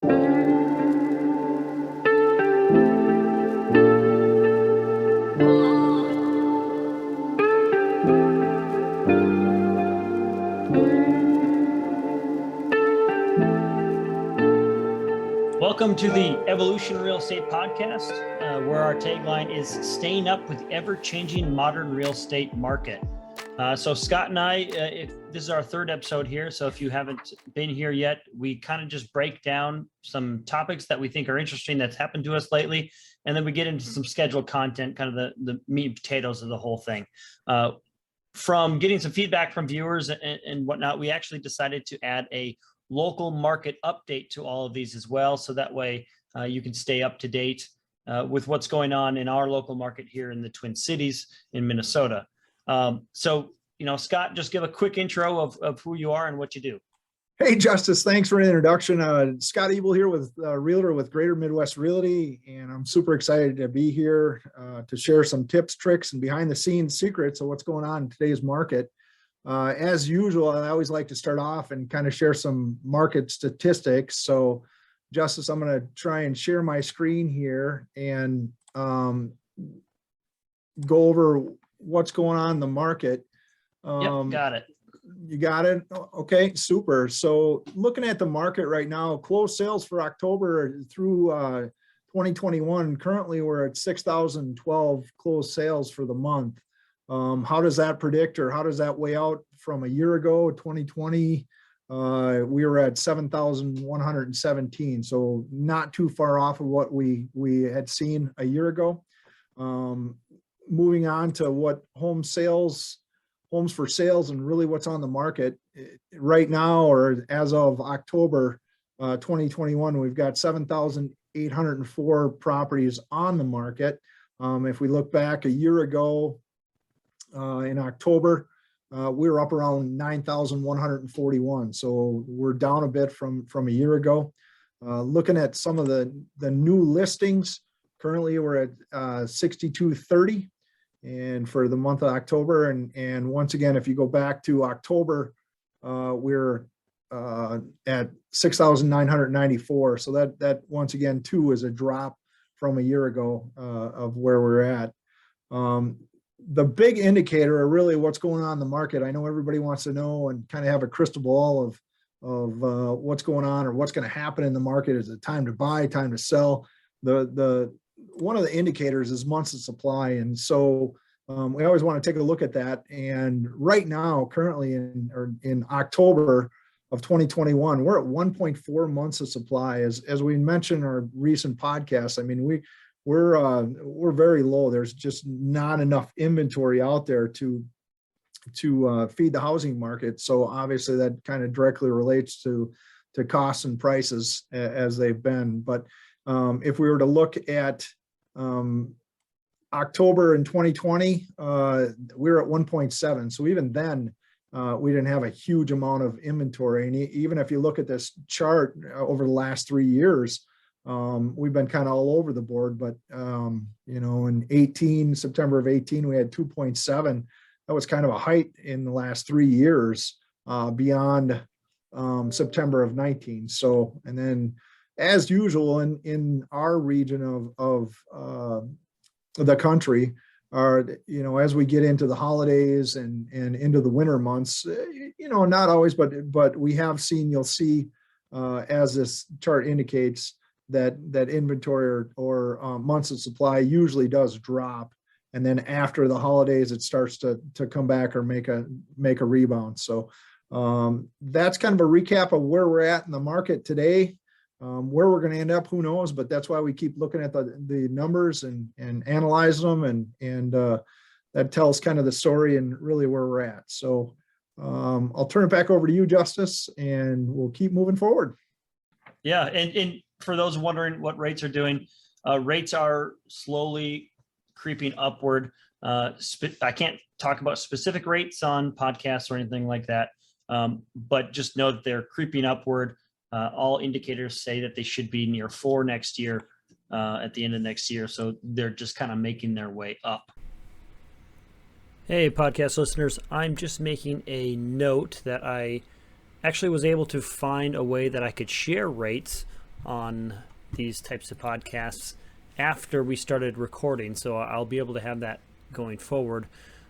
Welcome to the Evolution Real Estate Podcast, where our tagline is staying up with ever-changing modern real estate market. So Scott and I, this is our third episode here. So if you haven't been here yet, we kind of just break down some topics that we think are interesting that's happened to us lately. And then we get into some scheduled content, kind of the meat and potatoes of the whole thing. From getting some feedback from viewers and whatnot, we actually decided to add a local market update to all of these as well. So that way you can stay up to date with what's going on in our local market here in the Twin Cities in Minnesota. So, Scott, just give a quick intro of who you are and what you do. Hey, Justus, thanks for the introduction. Scott Ebel here with Realtor with Greater Midwest Realty, and I'm super excited to be here to share some tips, tricks, and behind the scenes secrets of what's going on in today's market. As usual, I always like to start off and kind of share some market statistics. So, Justus, I'm going to try and share my screen here and go over what's going on in the market. Yep, got it. You got it? Okay, super. So looking at the market right now, closed sales for October through 2021, currently we're at 6,012 closed sales for the month. How does that predict, or how does that weigh out from a year ago, 2020? We were at 7,117, so not too far off of what we had seen a year ago. Moving on to what homes for sales, and really what's on the market right now, or as of October 2021, we've got 7,804 properties on the market. If we look back a year ago, in October, we were up around 9,141. So we're down a bit from a year ago. Looking at some of the new listings, currently we're at 6,230, and for the month of October. And once again, if you go back to October, we're at 6,994. So that once again too is a drop from a year ago of where we're at. The big indicator of really what's going on in the market, I know everybody wants to know and kind of have a crystal ball of what's going on or what's going to happen in the market. Is it time to buy, time to sell? The one of the indicators is months of supply. And so we always want to take a look at that. And right now, currently in October of 2021, we're at 1.4 months of supply. As we mentioned in our recent podcast, I mean, we're very low. There's just not enough inventory out there to feed the housing market. So obviously that kind of directly relates to costs and prices as they've been. But if we were to look at October in 2020, we were at 1.7. So even then, we didn't have a huge amount of inventory. And even if you look at this chart over the last 3 years, we've been kind of all over the board. But in September of 18, we had 2.7. That was kind of a height in the last 3 years beyond September of 19. So, and then as usual in our region of the country, as we get into the holidays and into the winter months, not always, but we have seen, you'll see as this chart indicates, that inventory or months of supply usually does drop. And then after the holidays, it starts to come back or make a rebound. So that's kind of a recap of where we're at in the market today. Where we're going to end up, who knows? But that's why we keep looking at the numbers and analyze them, and that tells kind of the story and really where we're at. So I'll turn it back over to you, Justus, and we'll keep moving forward. Yeah, and for those wondering what rates are doing, rates are slowly creeping upward. I can't talk about specific rates on podcasts or anything like that, but just know that they're creeping upward. All indicators say that they should be near 4 next year, at the end of next year. So they're just kind of making their way up. Hey, podcast listeners, I'm just making a note that I actually was able to find a way that I could share rates on these types of podcasts after we started recording, so I'll be able to have that going forward.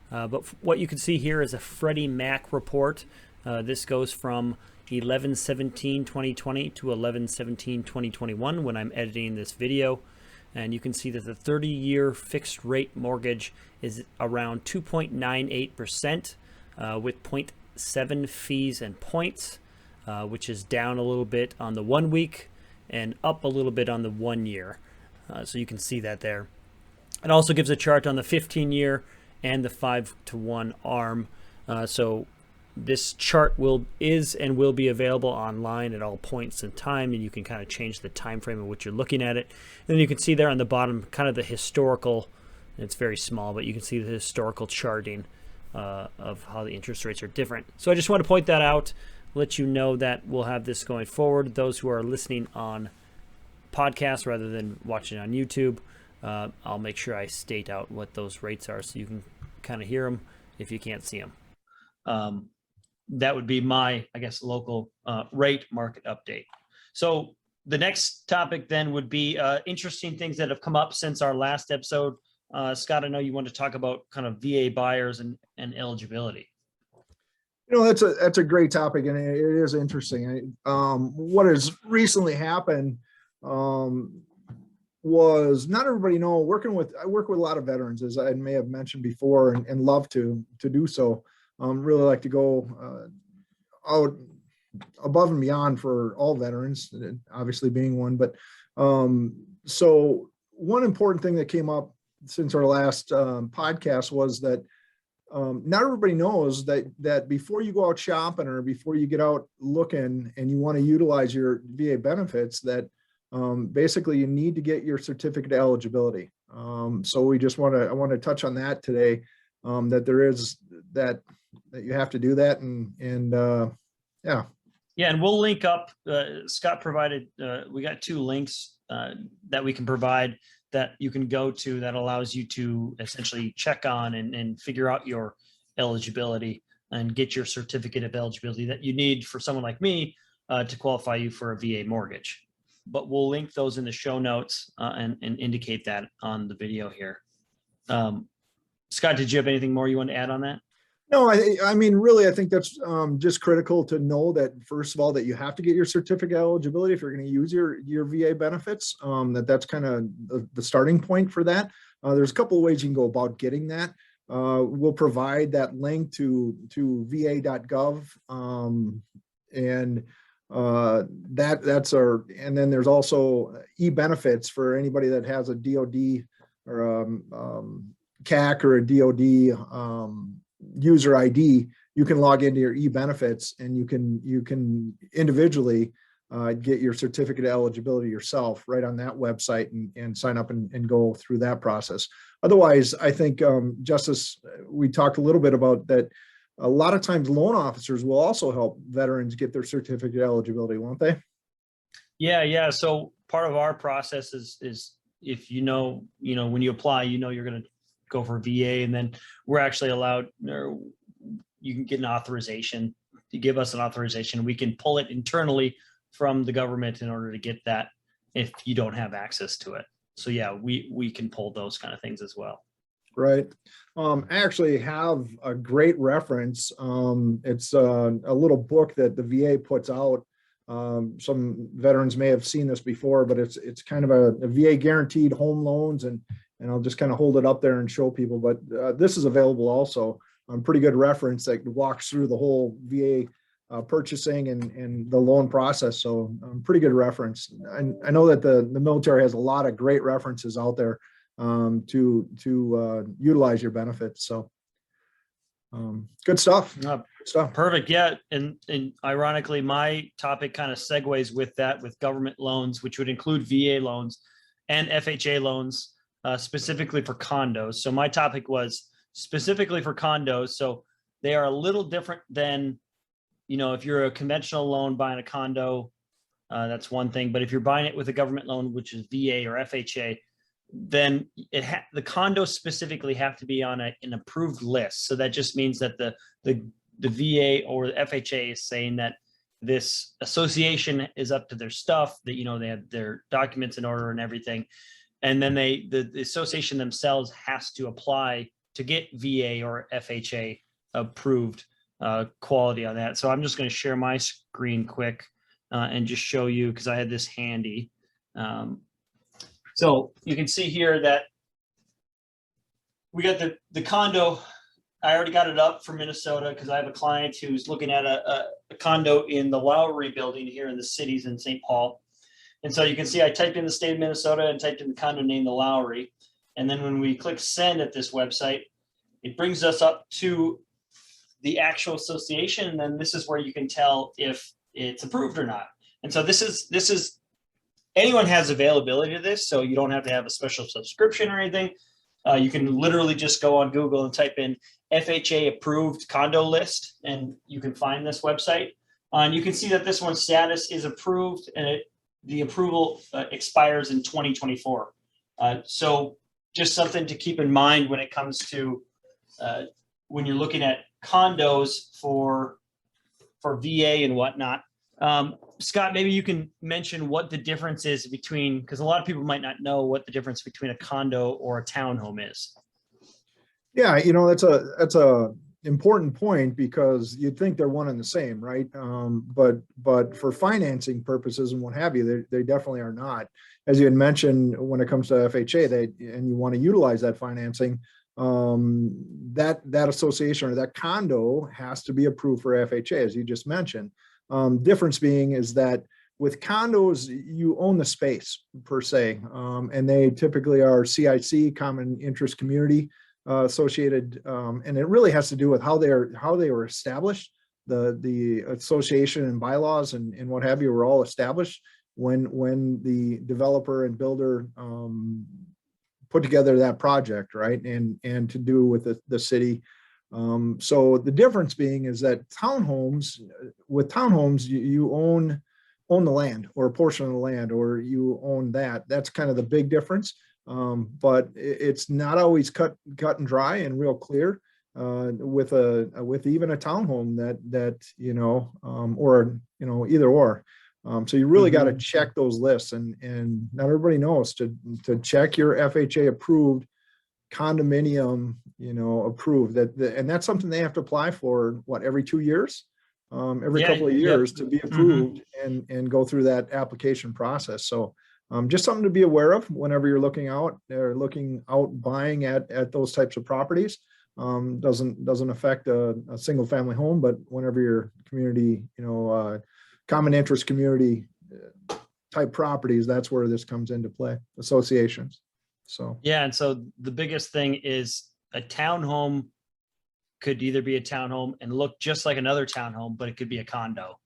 But what you can see here is a Freddie Mac report. This goes from 11/17/2020 to 11/17/2021 when I'm editing this video. And you can see that the 30-year fixed rate mortgage is around 2.98% with 0.7 fees and points, which is down a little bit on the 1 week and up a little bit on the 1 year. So you can see that there. It also gives a chart on the 15-year and the 5-to-1 ARM. So this chart will be available online at all points in time, and you can kind of change the time frame in which you're looking at it. And then you can see there on the bottom kind of the historical, it's very small, but you can see the historical charting of how the interest rates are different. So I just want to point that out, let you know that we'll have this going forward. Those who are listening on podcasts rather than watching on YouTube, I'll make sure I state out what those rates are so you can kind of hear them if you can't see them. That would be my, I guess, local rate market update. So the next topic then would be interesting things that have come up since our last episode. Scott, I know you want to talk about kind of VA buyers and eligibility. You know, that's a great topic, and it is interesting. What has recently happened was, not everybody know, I work with a lot of veterans, as I may have mentioned before, and love to do so. Really like to go out above and beyond for all veterans, obviously being one. But so one important thing that came up since our last podcast was that not everybody knows that before you go out shopping or before you get out looking and you want to utilize your VA benefits, that basically you need to get your certificate of eligibility. So I want to touch on that today, that there is that you have to do that, and and we'll link up. Scott provided, we got 2 links that we can provide that you can go to that allows you to essentially check on and figure out your eligibility and get your certificate of eligibility that you need for someone like me to qualify you for a VA mortgage. But we'll link those in the show notes and indicate that on the video here. Scott, did you have anything more you want to add on that? No, I mean, really, I think that's just critical to know that, first of all, that you have to get your certificate of eligibility if you're going to use your VA benefits. That's kind of the starting point for that. There's a couple of ways you can go about getting that. We'll provide that link to va.gov, and and then there's also e-benefits for anybody that has a DoD or CAC or a DoD user ID. You can log into your e-benefits and you can individually get your certificate of eligibility yourself right on that website and sign up and go through that process. Otherwise, I think, Justus, we talked a little bit about that. A lot of times loan officers will also help veterans get their certificate of eligibility, won't they? Yeah. So part of our process is if when you apply, you're going to go for VA, and then we're actually allowed, or you can get an authorization. You give us an authorization, we can pull it internally from the government in order to get that if you don't have access to it. So yeah, we can pull those kind of things as well. Right. I actually have a great reference. It's a little book that the VA puts out. Some veterans may have seen this before, but it's kind of a VA guaranteed home loans, and I'll just kind of hold it up there and show people. But this is available also. Pretty good reference that walks through the whole VA purchasing and the loan process. So pretty good reference. I know that the military has a lot of great references out there to utilize your benefits. So good stuff. Good stuff. Perfect. Yeah. And ironically, my topic kind of segues with that, with government loans, which would include VA loans and FHA loans, specifically for condos. So my topic was specifically for condos. So they are a little different than, if you're a conventional loan buying a condo, that's one thing. But if you're buying it with a government loan, which is VA or FHA, then the condos specifically have to be on an approved list. So that just means that the VA or the FHA is saying that this association is up to their stuff, that, they have their documents in order and everything. And then the association themselves has to apply to get VA or FHA approved quality on that. So I'm just going to share my screen quick and just show you, because I had this handy. So you can see here that we got the condo. I already got it up for Minnesota because I have a client who's looking at a condo in the Lowry building here in the cities in St. Paul. And so you can see I typed in the state of Minnesota and typed in the condo name, the Lowry. And then when we click send at this website, it brings us up to the actual association. And then this is where you can tell if it's approved or not. And so this is anyone has availability to this. So you don't have to have a special subscription or anything. You can literally just go on Google and type in FHA approved condo list, and you can find this website. And you can see that this one's status is approved, and the approval expires in 2024. So just something to keep in mind when it comes to when you're looking at condos for VA and whatnot. Scott, maybe you can mention what the difference is between, because a lot of people might not know what the difference between a condo or a townhome is. Yeah, that's a important point, because you'd think they're one and the same, right? But for financing purposes and what have you, they definitely are not. As you had mentioned, when it comes to FHA, and you want to utilize that financing, that association or that condo has to be approved for FHA, as you just mentioned. Difference being is that with condos, you own the space per se, and they typically are CIC, common interest community associated, and it really has to do with how they were established. The association and bylaws and what have you were all established when the developer and builder put together that project, right? And to do with the city. So the difference being is that with townhomes, you own the land, or a portion of the land, or you own that. That's kind of the big difference. But it's not always cut and dry and real clear with even a townhome or either or. So you really got to check those lists, and not everybody knows to check your FHA approved condominium, approved, and that's something they have to apply for every 2 years, every couple of years to be approved and go through that application process. So just something to be aware of whenever you're looking out buying at those types of properties. Doesn't affect a single family home, but whenever your community, common interest community type properties, that's where this comes into play, associations. So yeah, and so the biggest thing is a townhome could either be a townhome and look just like another townhome, but it could be a condo.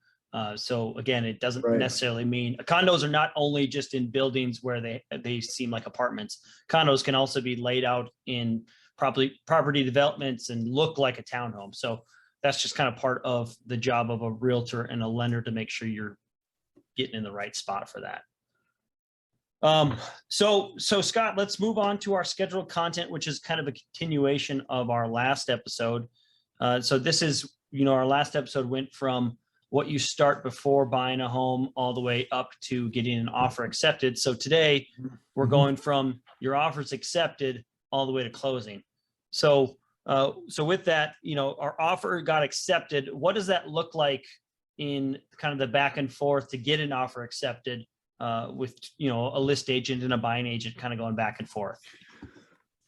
So again, it doesn't necessarily mean condos are not only just in buildings where they seem like apartments. Condos can also be laid out in property developments and look like a townhome. So that's just kind of part of the job of a realtor and a lender to make sure you're getting in the right spot for that. So Scott, let's move on to our scheduled content, which is kind of a continuation of our last episode. So this is, our last episode went from what you start before buying a home all the way up to getting an offer accepted. So today we're going from your offers accepted all the way to closing. So with that, our offer got accepted. What does that look like in kind of the back and forth to get an offer accepted with, a list agent and a buying agent kind of going back and forth?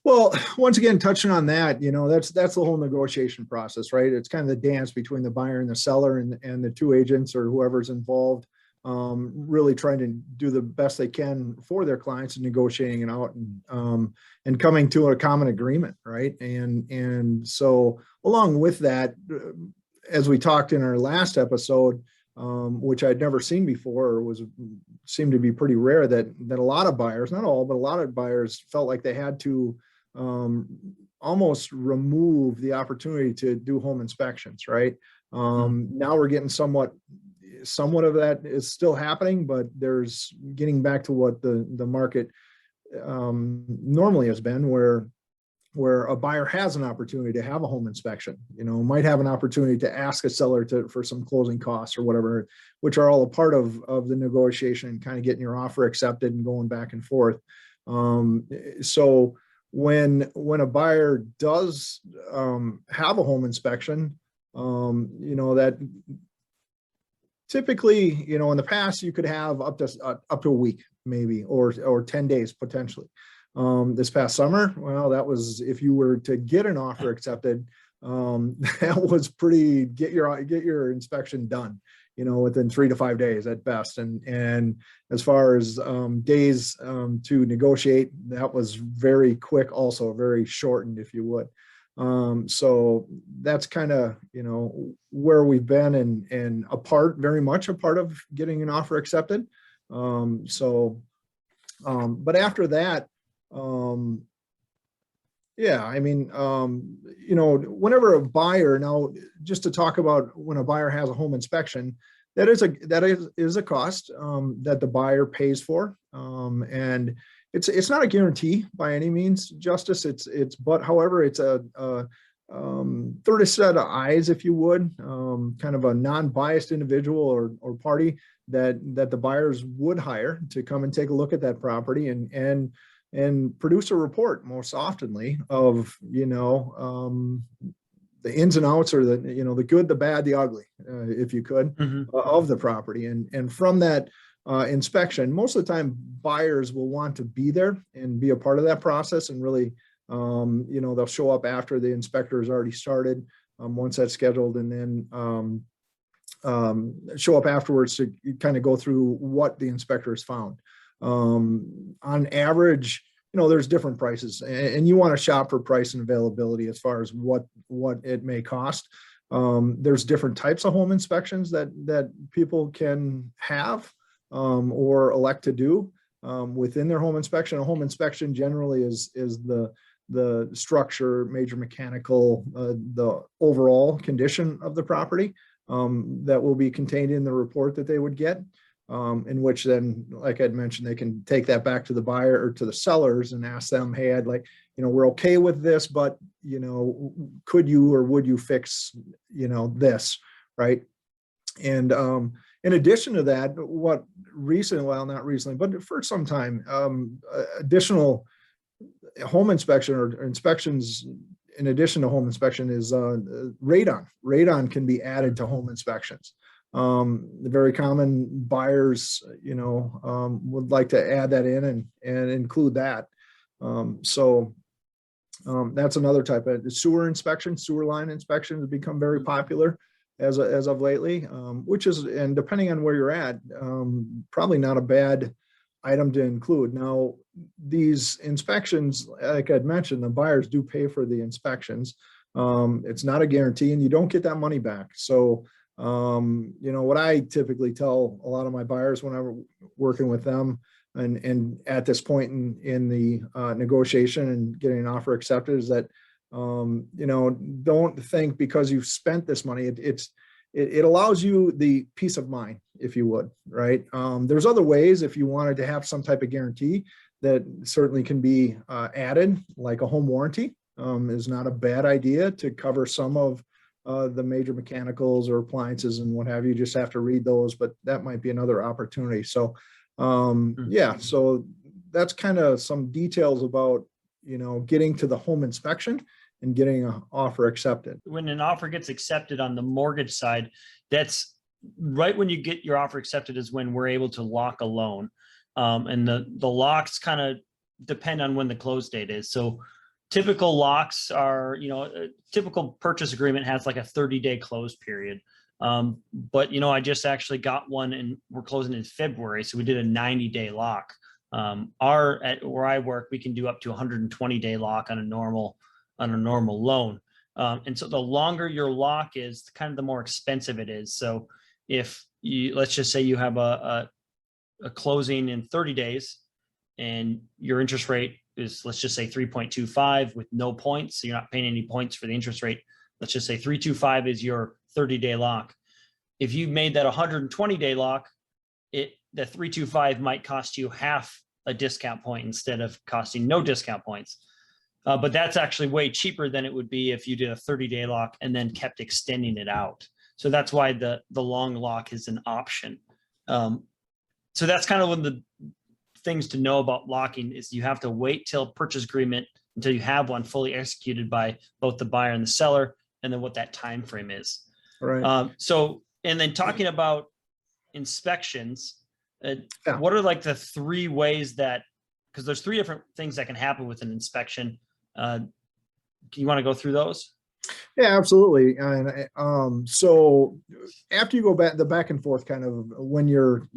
Well, once again, touching on that, that's the whole negotiation process, right? It's kind of the dance between the buyer and the seller and the two agents or whoever's involved, really trying to do the best they can for their clients and negotiating it out and coming to a common agreement, right? And so along with that, as we talked in our last episode, which I'd never seen before, or seemed to be pretty rare, that a lot of buyers, not all, but a lot of buyers felt like they had to almost remove the opportunity to do home inspections, right? Now we're getting somewhat of that is still happening, but there's getting back to what the market normally has been, where where a buyer has an opportunity to have a home inspection, might have an opportunity to ask a seller for some closing costs or whatever, which are all a part of the negotiation and kind of getting your offer accepted and going back and forth. So when a buyer does have a home inspection, that typically, in the past, you could have up to a week maybe, or 10 days potentially. This past summer, well, that was, if you were to get an offer accepted, that was pretty, get your inspection done, within 3 to 5 days at best. And as far as days to negotiate, that was very quick, also very shortened, if you would. So that's kind of, where we've been, and very much a part of getting an offer accepted. But after that, yeah, I mean, whenever a buyer, now just to talk about when a buyer has a home inspection, that is a cost that the buyer pays for, and it's not a guarantee by any means, Justus. But however, it's a third set of eyes, if you would, kind of a non-biased individual or party that the buyers would hire to come and take a look at that property and produce a report, most oftenly, of the ins and outs, or the good, the bad, the ugly, if you could, of the property. And from that inspection, most of the time buyers will want to be there and be a part of that process, and really they'll show up after the inspector has already started, once that's scheduled, and then show up afterwards to kind of go through what the inspector has found. On average, there's different prices, and you want to shop for price and availability as far as what it may cost. There's different types of home inspections that people can have or elect to do within their home inspection. A home inspection generally is the structure, major mechanical, the overall condition of the property that will be contained in the report that they would get. In which then, like I'd mentioned, they can take that back to the buyer or to the sellers and ask them, hey, I'd like, we're okay with this, but, could you or would you fix, this, right? And in addition to that, not recently, but for some time, additional home inspection or inspections in addition to home inspection is radon. Radon can be added to home inspections. The very common buyers, would like to add that in and include that. That's another type of sewer inspection. Sewer line inspections have become very popular as of lately, which is, and depending on where you're at, probably not a bad item to include. Now, these inspections, like I'd mentioned, the buyers do pay for the inspections. It's not a guarantee, and you don't get that money back. So what I typically tell a lot of my buyers when I'm working with them and at this point in the negotiation and getting an offer accepted is that, don't think because you've spent this money, it allows you the peace of mind, if you would, right? There's other ways, if you wanted to have some type of guarantee, that certainly can be added, like a home warranty is not a bad idea to cover some of the major mechanicals or appliances and what have you. Just have to read those, but that might be another opportunity. So yeah, so that's kind of some details about getting to the home inspection and getting an offer accepted. When an offer gets accepted on the mortgage side, that's right when you get your offer accepted is when we're able to lock a loan, and the locks kind of depend on when the close date is. So typical locks are, a typical purchase agreement has like a 30-day close period. But, I just actually got one and we're closing in February. So we did a 90-day lock. Where I work, we can do up to 120-day lock on a normal loan. And so the longer your lock is, kind of the more expensive it is. So if let's just say you have a closing in 30 days and your interest rate is, let's just say 3.25 with no points. So you're not paying any points for the interest rate. Let's just say 3.25 is your 30-day lock. If you made that 120-day lock, the 3.25 might cost you half a discount point instead of costing no discount points. But that's actually way cheaper than it would be if you did a 30-day lock and then kept extending it out. So that's why the long lock is an option. So that's kind of one of the things to know about locking is you have to wait till purchase agreement until you have one fully executed by both the buyer and the seller, and then what that time frame is. Right. So, and then talking about inspections, Yeah. what are like the three ways that, because there's three different things that can happen with an inspection. You want to go through those? Yeah, absolutely. And so after you go back and forth kind of when you're,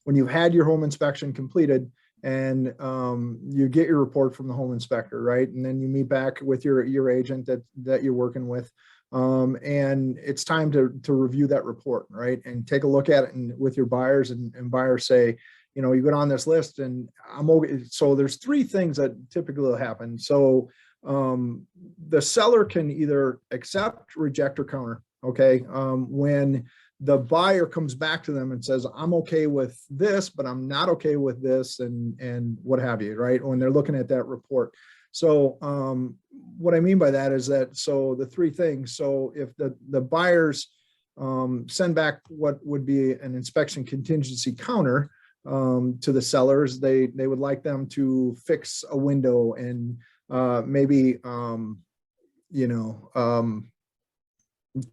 when you've had your home inspection completed and you get your report from the home inspector, right? And then you meet back with your agent that you're working with. And it's time to review that report, right? And take a look at it and with your buyers and buyers say, you go down this list and I'm okay. So there's three things that typically will happen. So the seller can either accept, reject, or counter. Okay. When the buyer comes back to them and says, I'm okay with this, but I'm not okay with this, and what have you, right? When they're looking at that report. So what I mean by that is that, so the three things, so if the buyers send back what would be an inspection contingency counter to the sellers, they would like them to fix a window and maybe,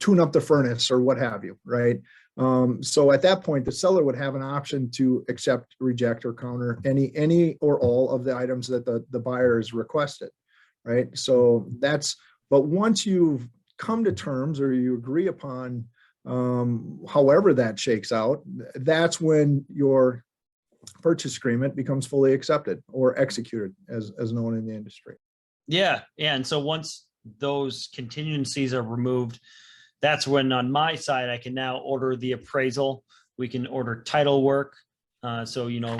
tune up the furnace or what have you, right? So at that point, the seller would have an option to accept, reject, or counter any or all of the items that the buyer has requested, right? So but once you've come to terms or you agree upon however that shakes out, that's when your purchase agreement becomes fully accepted or executed as known in the industry. Yeah. And so once those contingencies are removed, that's when on my side, I can now order the appraisal. We can order title work. Appraisals,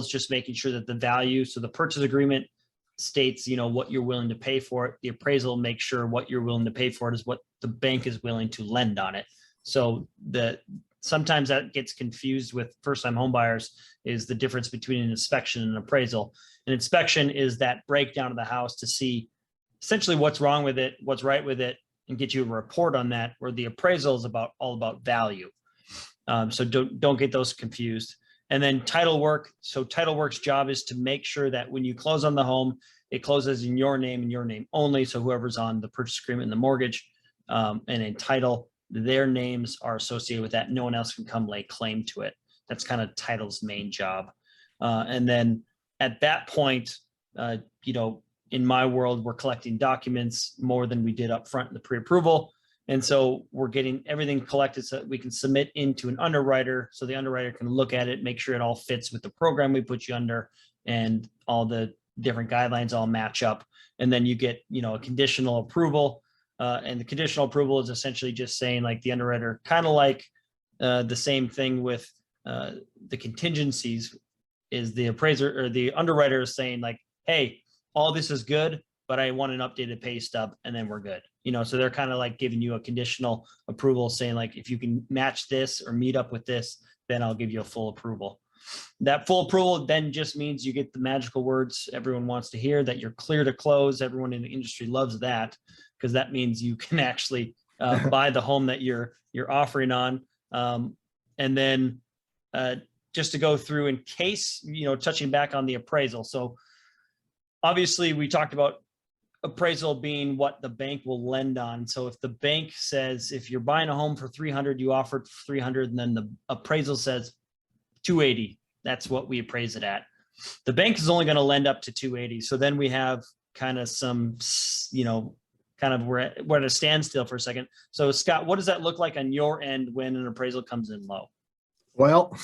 just making sure that the value, so the purchase agreement states, what you're willing to pay for it. The appraisal makes sure what you're willing to pay for it is what the bank is willing to lend on it. So sometimes that gets confused with first-time home buyers is the difference between an inspection and an appraisal. An inspection is that breakdown of the house to see essentially what's wrong with it, what's right with it, and get you a report on that, where the appraisal is all about value. So don't get those confused. And then title work. So title work's job is to make sure that when you close on the home, it closes in your name and your name only. So whoever's on the purchase agreement and the mortgage and in title, their names are associated with that. No one else can come lay claim to it. That's kind of title's main job. And then at that point, in my world, we're collecting documents more than we did up front in the pre-approval. And so we're getting everything collected so that we can submit into an underwriter. So the underwriter can look at it, make sure it all fits with the program we put you under and all the different guidelines all match up. And then you get, a conditional approval. And the conditional approval is essentially just saying like the underwriter, kind of like the same thing with the contingencies, is the appraiser or the underwriter is saying like, hey, all this is good, but I want an updated pay stub and then we're good. So they're kind of like giving you a conditional approval saying like, if you can match this or meet up with this, then I'll give you a full approval. That full approval then just means you get the magical words everyone wants to hear, that you're clear to close. Everyone in the industry loves that because that means you can actually buy the home that you're offering on. And then just to go through in case, touching back on the appraisal. So obviously we talked about appraisal being what the bank will lend on. So if the bank says, if you're buying a home for 300, you offer it for 300, and then the appraisal says 280, that's what we appraise it at. The bank is only going to lend up to 280. So then we have kind of some, we're at a standstill for a second. So Scott, what does that look like on your end when an appraisal comes in low? Well,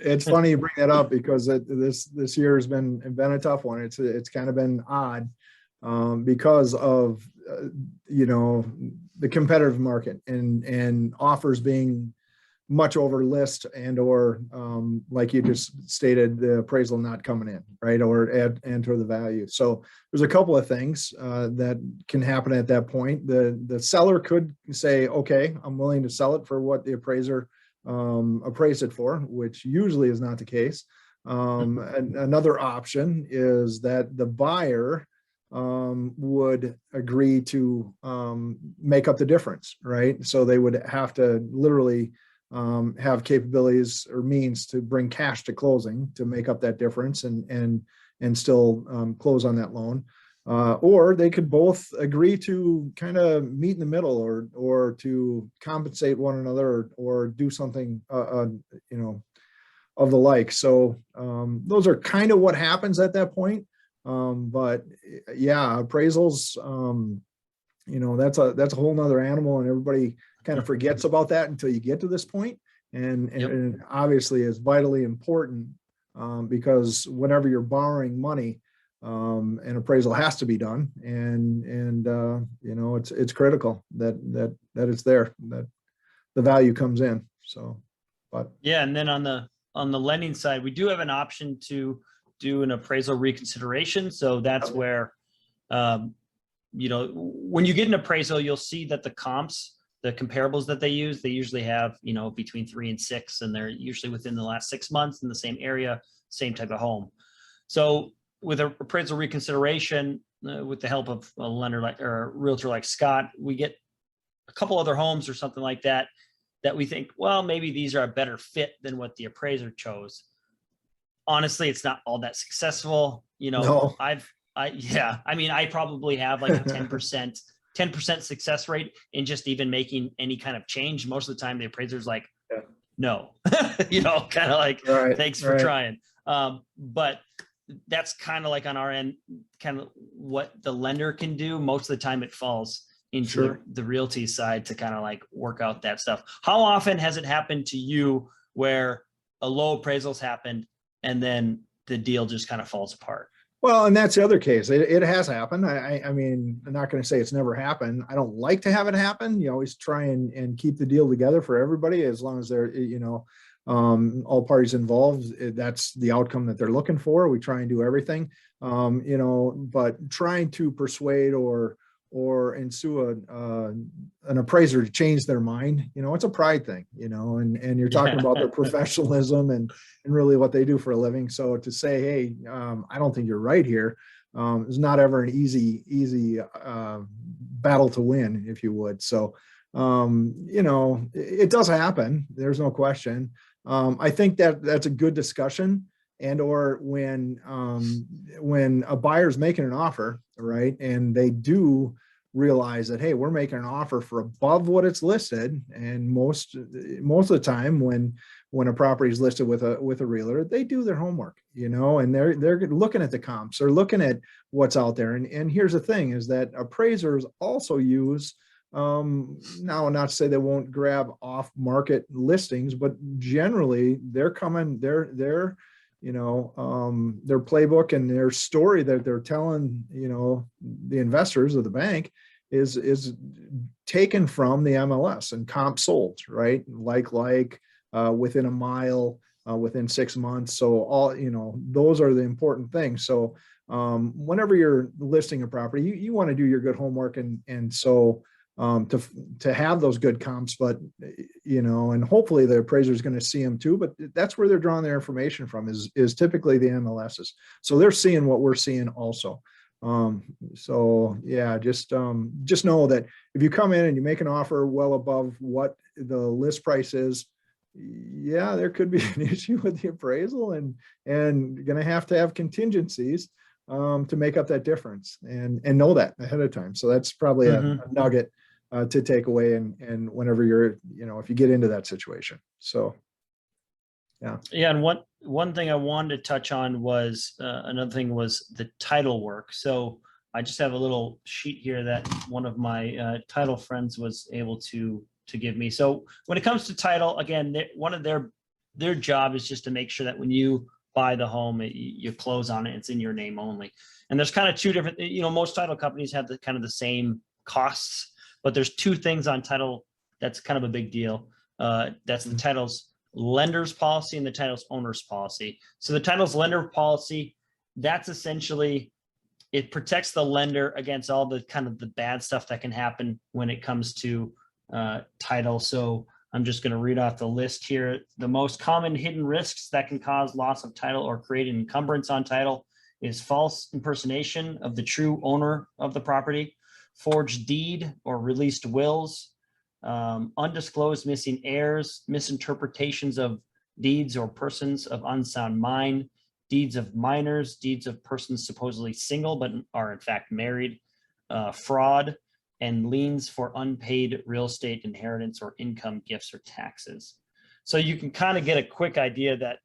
it's funny you bring that up because this year has been a tough one. It's kind of been odd because of the competitive market and offers being much over list and or like you just stated, the appraisal not coming in, right, or enter the value. So there's a couple of things that can happen at that point. The seller could say, okay, I'm willing to sell it for what the appraiser appraised it for, which usually is not the case. And another option is that the buyer would agree to make up the difference, right? So they would have to literally have capabilities or means to bring cash to closing to make up that difference and still close on that loan. Or they could both agree to kind of meet in the middle or to compensate one another or do something, you know, of the like. So those are kind of what happens at that point. But yeah, appraisals, you know, that's a whole nother animal, and everybody kind of forgets about that until you get to this point. And obviously it's vitally important because whenever you're borrowing money, an appraisal has to be done, and you know, it's critical that it's there, that the value comes in. So, but yeah, and then on the lending side, we do have an option to do an appraisal reconsideration. So that's where, you know, when you get an appraisal, you'll see that the comps, the comparables that they usually have, you know, between 3 and 6, and they're usually within the last 6 months in the same area, same type of home. So with a appraisal reconsideration, with the help of a lender like, or a realtor like Scott, we get a couple other homes or something like that we think, well, maybe these are a better fit than what the appraiser chose. Honestly, it's not all that successful. You know, no. I mean, I probably have like a 10% success rate in just even making any kind of change. Most of the time the appraiser's like, no, you know, kind of like, thanks for trying. But that's kind of like on our end, kind of what the lender can do. Most of the time it falls into the realty side to kind of like work out that stuff. How often has it happened to you where a low appraisals happened and then the deal just kind of falls apart? Well, and that's the other case. It has happened. I mean, I'm not going to say it's never happened. I don't like to have it happen. You always try and keep the deal together for everybody, as long as they're, you know, all parties involved. That's the outcome that they're looking for. We try and do everything, you know, but trying to persuade or ensue an appraiser to change their mind, you know, it's a pride thing, you know, and you're talking about their professionalism and really what they do for a living. So to say, hey, I don't think you're right here, is not ever an easy battle to win, if you would. So, you know, it does happen. There's no question. I think that's a good discussion. And or when a buyer's making an offer, right, and they do realize that, hey, we're making an offer for above what it's listed, and most of the time when a property is listed with a realtor, they do their homework, you know, and they're looking at the comps, they're looking at what's out there. And here's the thing is that appraisers also use, now, not to say they won't grab off market listings, but generally they're coming, their you know, their playbook and their story that they're telling, you know, the investors of the bank is taken from the MLS and comp sold, right? Like within a mile, within 6 months. So all, you know, those are the important things. So whenever you're listing a property, you want to do your good homework, and so to have those good comps, but you know, and hopefully the appraiser is going to see them too, but that's where they're drawing their information from is typically the MLSs. So they're seeing what we're seeing also. So yeah, just know that if you come in and you make an offer well above what the list price is, yeah, there could be an issue with the appraisal, and going to have contingencies to make up that difference, and know that ahead of time. So that's probably a nugget to take away, and whenever you're, you know, if you get into that situation. So yeah. And one thing I wanted to touch on was another thing was the title work. So I just have a little sheet here that one of my title friends was able to give me. So when it comes to title, again, one of their job is just to make sure that when you buy the home, you close on it, it's in your name only. And there's kind of two different, you know, most title companies have the kind of the same costs, but there's two things on title that's kind of a big deal. That's the title's lender's policy and the title's owner's policy. So the title's lender policy, that's essentially, it protects the lender against all the kind of the bad stuff that can happen when it comes to title. So I'm just going to read off the list here. The most common hidden risks that can cause loss of title or create an encumbrance on title is false impersonation of the true owner of the property, forged deed or released wills, undisclosed missing heirs, misinterpretations of deeds or persons of unsound mind, deeds of minors, deeds of persons supposedly single but are in fact married, fraud, and liens for unpaid real estate inheritance or income gifts or taxes. So you can kind of get a quick idea that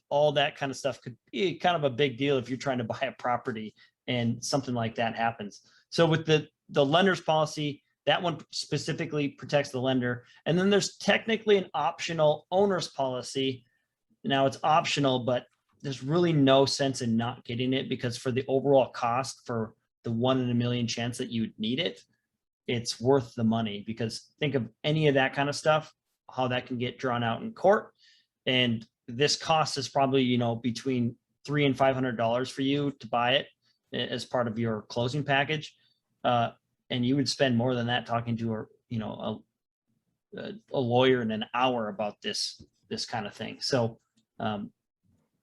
all that kind of stuff could be kind of a big deal if you're trying to buy a property and something like that happens. So with the lender's policy, that one specifically protects the lender. And then there's technically an optional owner's policy. Now it's optional, but there's really no sense in not getting it, because for the overall cost, for the 1 in a million chance that you would need it, it's worth the money. Because think of any of that kind of stuff, how that can get drawn out in court. And this cost is probably, you know, between $300 and $500 for you to buy it as part of your closing package. And you would spend more than that talking to a lawyer in an hour about this kind of thing. So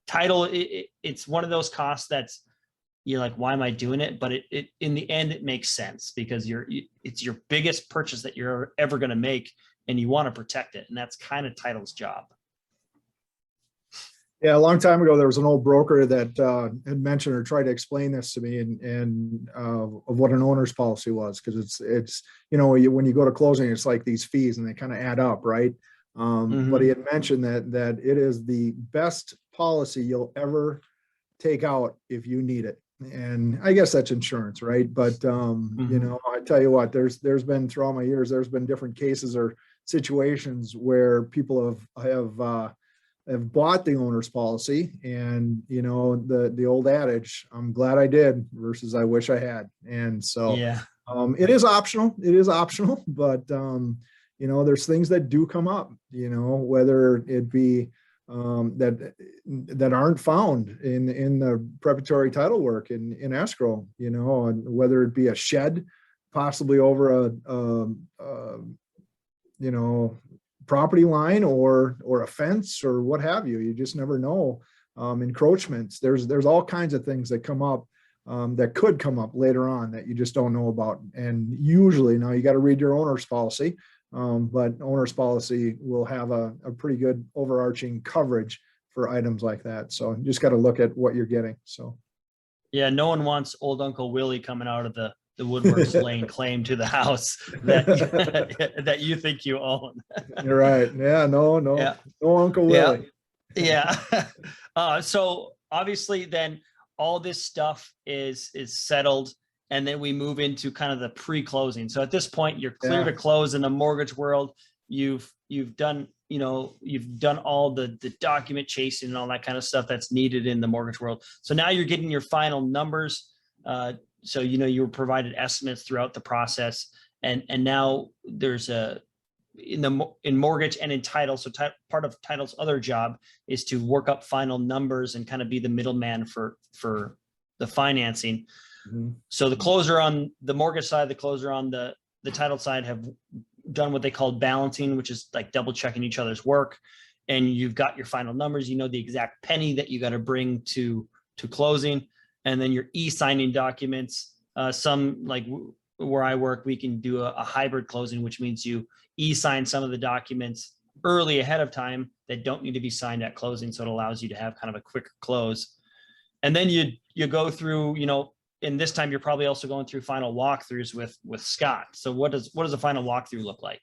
title, it's one of those costs that's, you're like, why am I doing it? But it in the end, it makes sense, because it's your biggest purchase that you're ever going to make, and you want to protect it. And that's kind of title's job. Yeah, a long time ago, there was an old broker that had mentioned or tried to explain this to me, and of what an owner's policy was, because it's you know, when you go to closing, it's like these fees and they kind of add up, right? But he had mentioned that it is the best policy you'll ever take out if you need it, and I guess that's insurance, right? But you know, I tell you what, there's been, throughout my years, there's been different cases or situations where people have bought the owner's policy, and you know, the old adage, I'm glad I did versus I wish I had. And so Yeah. it is optional, but you know, there's things that do come up, you know, whether it be that aren't found in the preparatory title work in escrow, you know, and whether it be a shed possibly over a you know, property line or a fence or what have you. You just never know. Encroachments, there's all kinds of things that come up, that could come up later on that you just don't know about. And usually, now you got to read your owner's policy, but owner's policy will have a pretty good overarching coverage for items like that. So you just got to look at what you're getting. So yeah, no one wants old Uncle Willie coming out of the woodworks laying claim to the house that you think you own. You're right. Yeah, no Uncle Willie. Yeah. So obviously then all this stuff is settled, and then we move into kind of the pre-closing. So at this point, you're clear to close in the mortgage world. You've done, you know, you've done all the document chasing and all that kind of stuff that's needed in the mortgage world. So now you're getting your final numbers. So, you know, you were provided estimates throughout the process, and now there's in mortgage and in title. So part of title's other job is to work up final numbers and kind of be the middleman for the financing. So the closer on the mortgage side, the closer on the title side have done what they call balancing, which is like double checking each other's work. And you've got your final numbers, you know, the exact penny that you got to bring to closing. And then your e-signing documents. Some, like where I work, we can do a hybrid closing, which means you e-sign some of the documents early ahead of time that don't need to be signed at closing. So it allows you to have kind of a quicker close. And then you go through, you know, and this time you're probably also going through final walkthroughs with Scott. So what does a final walkthrough look like?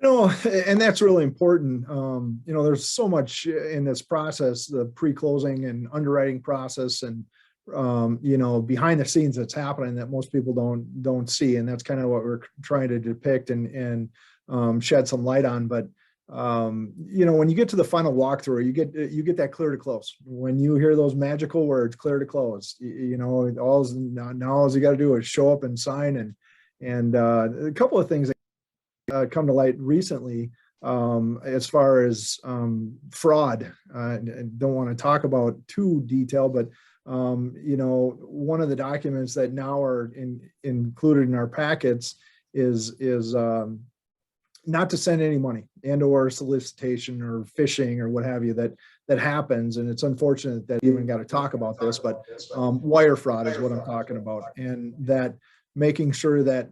You know, and that's really important. You know, there's so much in this process, the pre-closing and underwriting process, and you know, behind the scenes that's happening that most people don't see. And that's kind of what we're trying to depict and shed some light on. But you know, when you get to the final walkthrough, you get that clear to close. When you hear those magical words, clear to close, you know, all you got to do is show up and sign. And a couple of things that come to light recently, as far as fraud. I don't want to talk about too detailed, but you know, one of the documents that now are included in our packets is not to send any money and or solicitation or phishing or what have you that happens. And it's unfortunate that you even got to talk about this, but wire fraud is what I'm talking about. And that making sure that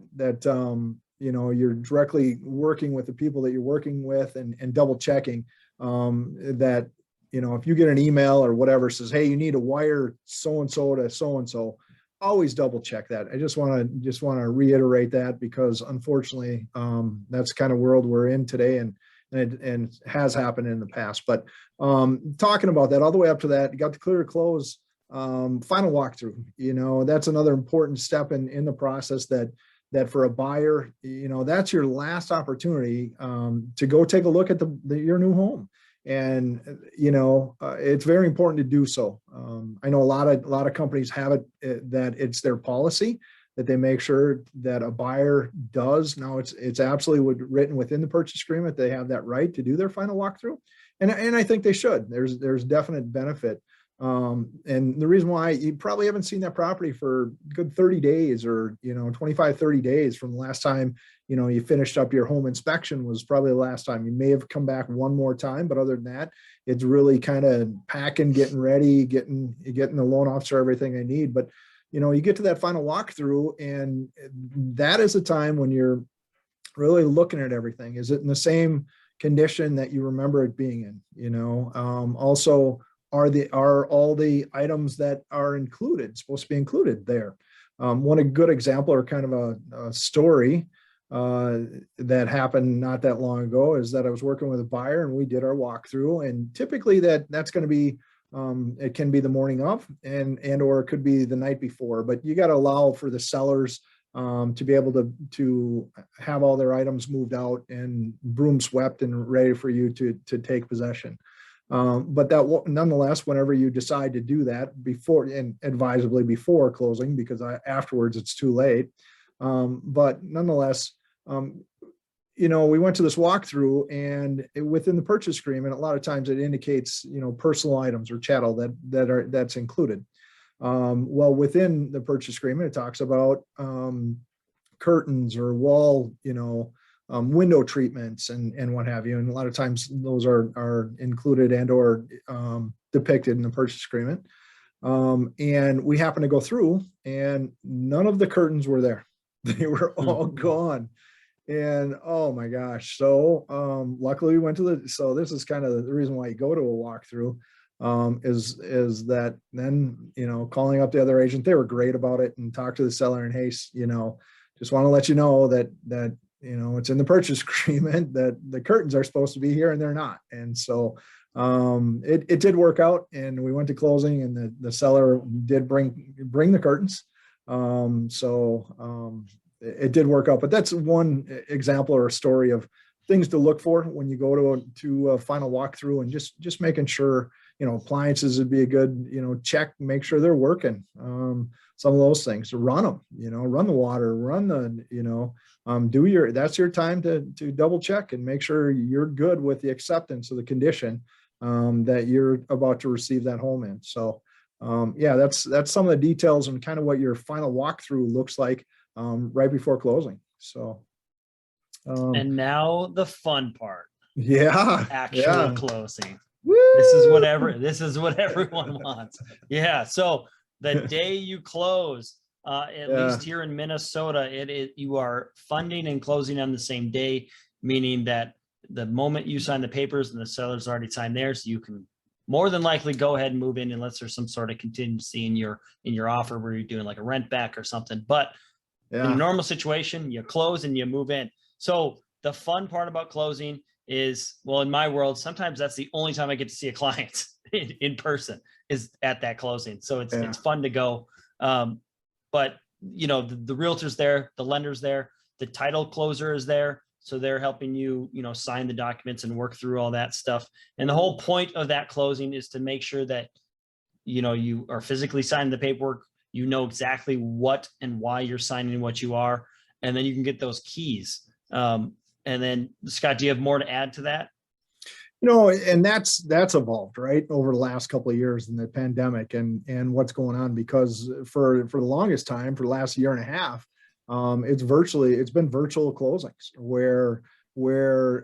you're directly working with the people that you're working with and double checking that, if you get an email or whatever says, hey, you need to wire so-and-so to so-and-so, always double check that. I just want to reiterate that, because unfortunately, that's kind of world we're in today, and it has happened in the past. But talking about that, all the way up to that, you got the clear to close, final walkthrough. That's another important step in the process that for a buyer, that's your last opportunity to go take a look at your new home. And it's very important to do so. I know a lot of companies have it that it's their policy that they make sure that a buyer does. Now it's absolutely written within the purchase agreement. They have that right to do their final walkthrough, and I think they should. There's definite benefit. And the reason why you probably haven't seen that property for a good 30 days or 25, 30 days from the last time you finished up your home inspection was probably the last time. You may have come back one more time, but other than that, it's really kind of packing, getting ready, getting the loan officer everything they need. But you get to that final walkthrough, and that is a time when you're really looking at everything. Is it in the same condition that you remember it being in? Also, are all the items that are included supposed to be included there? One good example, or kind of a story that happened not that long ago, is that I was working with a buyer and we did our walkthrough, and typically that's going to be it can be the morning of and or it could be the night before, but you got to allow for the sellers to be able to have all their items moved out and broom swept and ready for you to take possession. But that nonetheless, whenever you decide to do that before, and advisably before closing, because afterwards it's too late. But nonetheless, we went to this walkthrough, and within the purchase agreement, a lot of times it indicates, personal items or chattel that's included. Well, within the purchase agreement, it talks about curtains or wall, window treatments and what have you. And a lot of times those are included and or depicted in the purchase agreement. And we happened to go through, and none of the curtains were there. They were all gone. And oh my gosh. So luckily we went to so this is kind of the reason why you go to a walkthrough, is that then, calling up the other agent, they were great about it, and talk to the seller, and hey, just want to let you know that it's in the purchase agreement that the curtains are supposed to be here and they're not. And so it did work out, and we went to closing, and the seller did bring the curtains. It did work out. But that's one example or a story of things to look for when you go to a final walkthrough, and just making sure, appliances would be a good, check, make sure they're working. Some of those things, run them, run the water, run the, that's your time to double check and make sure you're good with the acceptance of the condition that you're about to receive that home in. So that's some of the details and kind of what your final walkthrough looks like right before closing. So and now the fun part. Actual closing. Woo! This is what everyone wants. Yeah. So the day you close, at least here in Minnesota, you are funding and closing on the same day, meaning that the moment you sign the papers and the seller's already signed theirs, you can more than likely go ahead and move in, unless there's some sort of contingency in your offer where you're doing like a rent back or something. But in a normal situation, you close and you move in. So the fun part about closing is, well, in my world, sometimes that's the only time I get to see a client in person, is at that closing. So it's fun to go. But the realtor's there, the lender's there, the title closer is there. So they're helping you, sign the documents and work through all that stuff. And the whole point of that closing is to make sure that, you are physically signing the paperwork, exactly what and why you're signing what you are, and then you can get those keys. And then, Scott, do you have more to add to that? And that's evolved, right, over the last couple of years in the pandemic and what's going on, because for the longest time, for the last year and a half, it's been virtual closings where where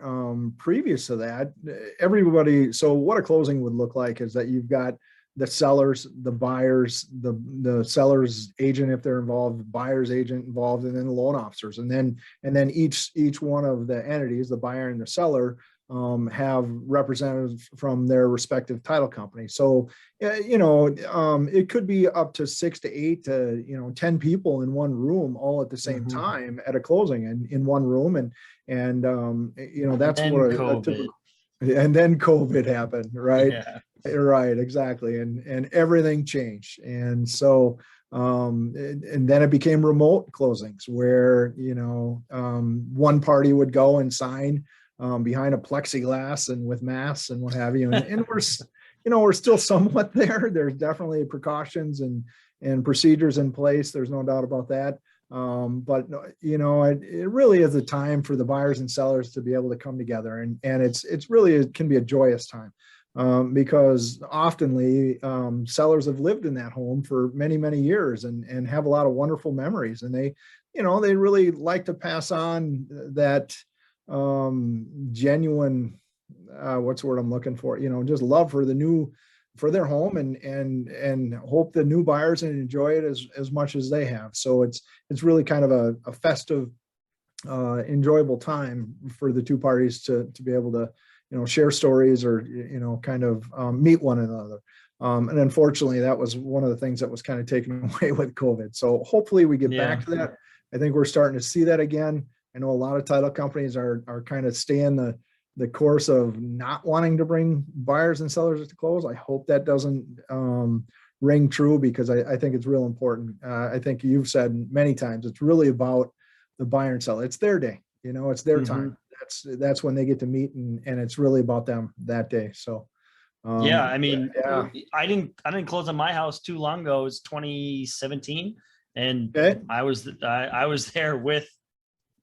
previous to that, everybody, so what a closing would look like is that you've got the sellers, the buyers, the seller's agent, if they're involved, the buyer's agent involved, and then the loan officers. And then each one of the entities, the buyer and the seller, have representatives from their respective title company. So, it could be up to 6 to 8 to 10 people in one room, all at the same time at a closing and in one room. And that's And what COVID. and then COVID happened, right? Yeah. Right, exactly. And everything changed. And so, and then it became remote closings where, one party would go and sign behind a plexiglass and with masks and what have you. And we're still somewhat there. There's definitely precautions and procedures in place. There's no doubt about that. But it really is a time for the buyers and sellers to be able to come together, and it can be a joyous time. Because oftenly sellers have lived in that home for many, many years and have a lot of wonderful memories. And they really like to pass on that genuine, what's the word I'm looking for? Just love for their home and hope the new buyers and enjoy it as much as they have. So it's really kind of a festive, enjoyable time for the two parties to be able to share stories or, kind of meet one another. And unfortunately, that was one of the things that was kind of taken away with COVID. So hopefully we get back to that. I think we're starting to see that again. I know a lot of title companies are kind of staying the course of not wanting to bring buyers and sellers to close. I hope that doesn't ring true, because I think it's real important. I think you've said many times, it's really about the buyer and seller. It's their day, it's their time. That's when they get to meet, and it's really about them that day. So I didn't close on my house too long ago. It was 2017, and okay. I was there with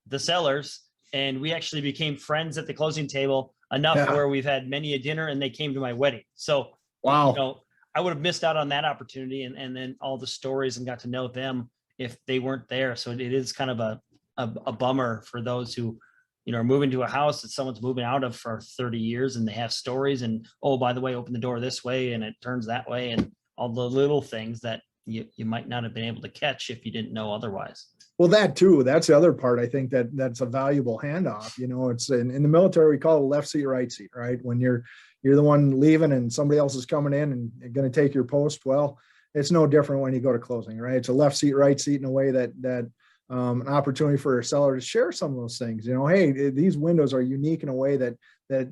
the sellers, and we actually became friends at the closing table enough where we've had many a dinner, and they came to my wedding. So wow, I would have missed out on that opportunity and then all the stories, and got to know them if they weren't there. So it is kind of a bummer for those who are moving to a house that someone's moving out of for 30 years, and they have stories, and, oh, by the way, open the door this way and it turns that way, and all the little things that you might not have been able to catch if you didn't know otherwise. Well, that too, that's the other part. I think that's a valuable handoff. It's in the military, we call it left seat, right seat, right? When you're the one leaving and somebody else is coming in and going to take your post. Well, it's no different when you go to closing, right? It's a left seat, right seat in a way that an opportunity for a seller to share some of those things. Hey, these windows are unique in a way that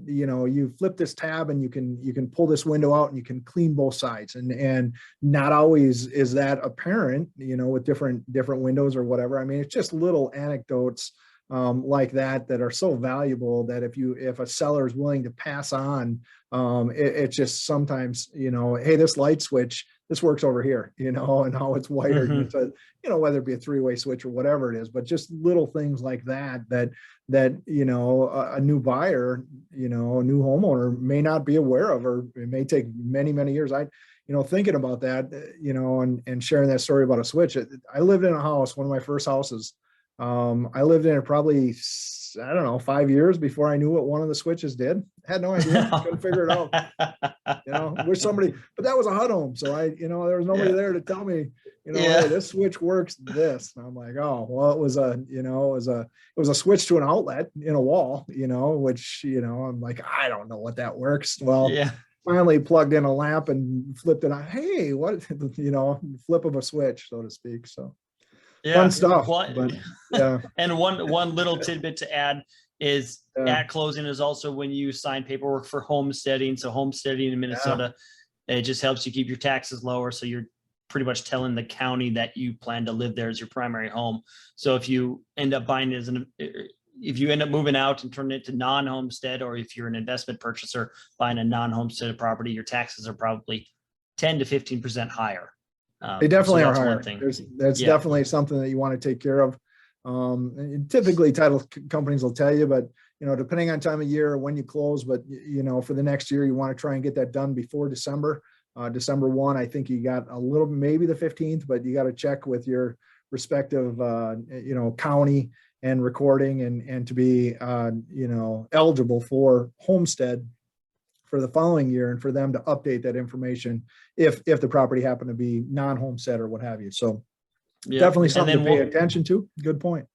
you flip this tab and you can pull this window out and you can clean both sides, and not always is that apparent, with different windows or whatever. I mean, it's just little anecdotes like that are so valuable that if a seller is willing to pass on, it's just sometimes, hey, this light switch, this works over here, and how it's wired. It's whether it be a three-way switch or whatever it is, but just little things like that a new buyer, a new homeowner may not be aware of, or it may take many, many years. Thinking about that, and sharing that story about a switch. I lived in a house, one of my first houses. I lived in it probably, 5 years before I knew what one of the switches did. Had no idea. Couldn't figure it out. Wish somebody, but that was a HUD home. So there was nobody there to tell me, hey, this switch works this. And I'm like, oh, well, it was a switch to an outlet in a wall, which, I'm like, I don't know what that works. Well, finally plugged in a lamp and flipped it on. Hey, what, flip of a switch, so to speak. So. Fun stuff. But, and one little tidbit to add is at closing is also when you sign paperwork for homesteading. So homesteading in Minnesota, it just helps you keep your taxes lower. So you're pretty much telling the county that you plan to live there as your primary home. So if you end up buying it if you end up moving out and turning it to non-homestead, or if you're an investment purchaser buying a non-homestead property, your taxes are probably 10 to 15% higher. They definitely are higher. That's definitely something that you want to take care of. And typically title companies will tell you, but depending on time of year or when you close, but for the next year, you want to try and get that done before December. December 1, I think you got a little, maybe the 15th, but you got to check with your respective, county and recording and to be, eligible for homestead for the following year, and for them to update that information if the property happened to be non-homestead or what have you. So definitely something to pay attention to. Good point.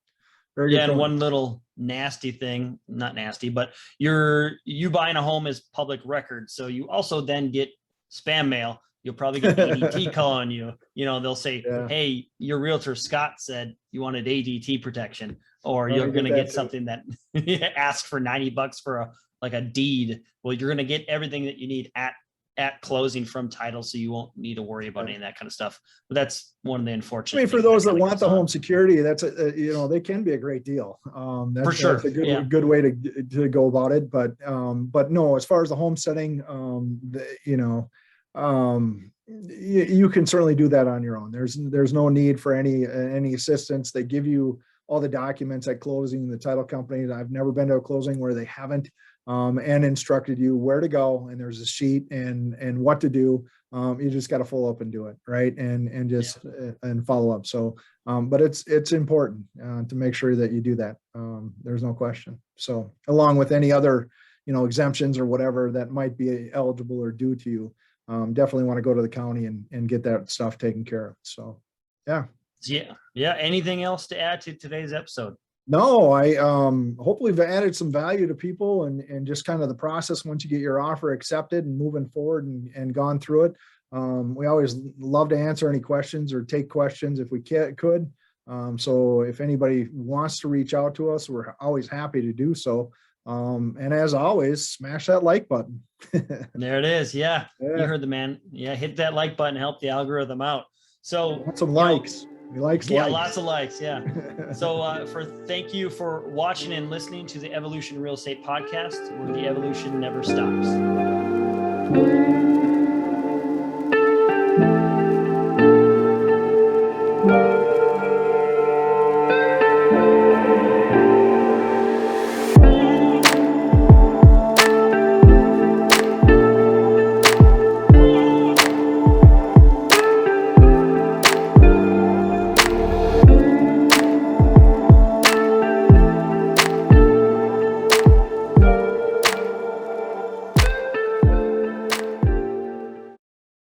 Very good. And one little nasty thing, not nasty, but you buying a home is public record. So you also then get spam mail. You'll probably get ADT calling you. They'll say, hey, your realtor Scott said you wanted ADT protection, or you're going to get something that asks for $90 for a deed. Well, you're going to get everything that you need at closing from title, so you won't need to worry about any of that kind of stuff. But that's one of the unfortunate. For those that want the home security, that's they can be a great deal. For sure, that's a good way to go about it. But no, as far as the homesteading, you can certainly do that on your own. There's no need for any assistance. They give you all the documents at closing. The title company. I've never been to a closing where they haven't. And instructed you where to go, and there's a sheet and what to do. You just got to follow up and do it, right? And just and follow up. So, but it's important to make sure that you do that. There's no question. So, along with any other, exemptions or whatever that might be eligible or due to you, definitely want to go to the county and get that stuff taken care of. So, yeah. Anything else to add to today's episode? No, I hopefully have added some value to people and just kind of the process once you get your offer accepted and moving forward and gone through it. We always love to answer any questions or take questions if we could. So if anybody wants to reach out to us, we're always happy to do so. And as always, smash that like button. There it is. Yeah. You heard the man. Yeah. Hit that like button, help the algorithm out. So some likes. We like likes. Lots of likes. Yeah. So thank you for watching and listening to the Evolution Real Estate Podcast, where the evolution never stops.